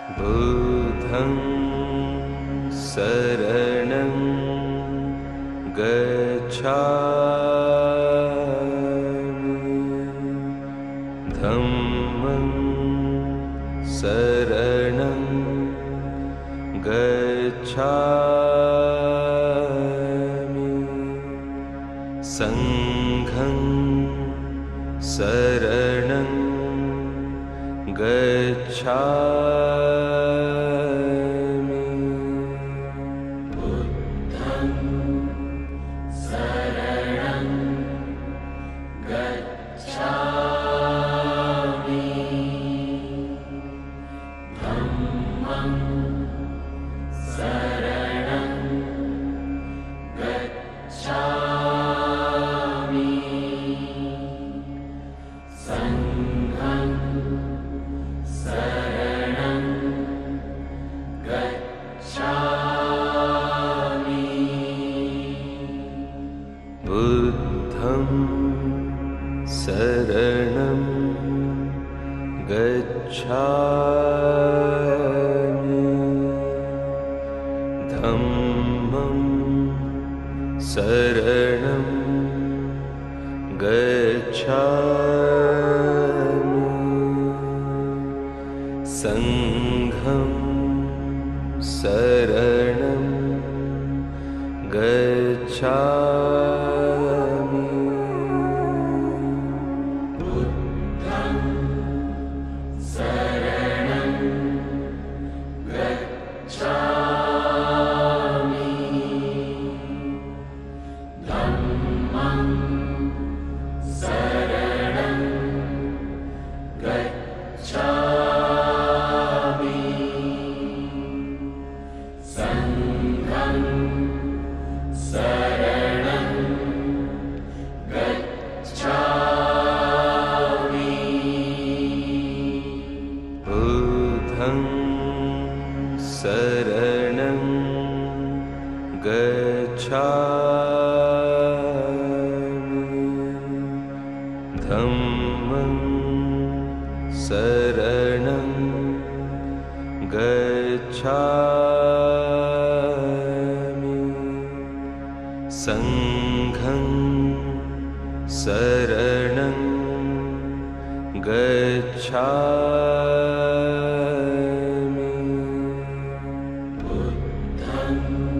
बुद्धं शरणं गच्छामि धम्मं शरणं गच्छामि संघं शरणं गच्छामि बुद्धं शरणं गच्छामि धम्मं शरणं गच्छामि संघं शरणं गच्छामि बुद्धं शरणं गच्छामि धम्मं शरणं गच्छामि संघं शरणं गच्छामि बुद्धं शरणं गच्छामि धम्मं शरणं गच्छामि संघं शरणं गच्छामि बुद्धं शरणं गच्छामि धम्मं शरणं गच्छामि संघं शरणं गच्छामि बुद्धं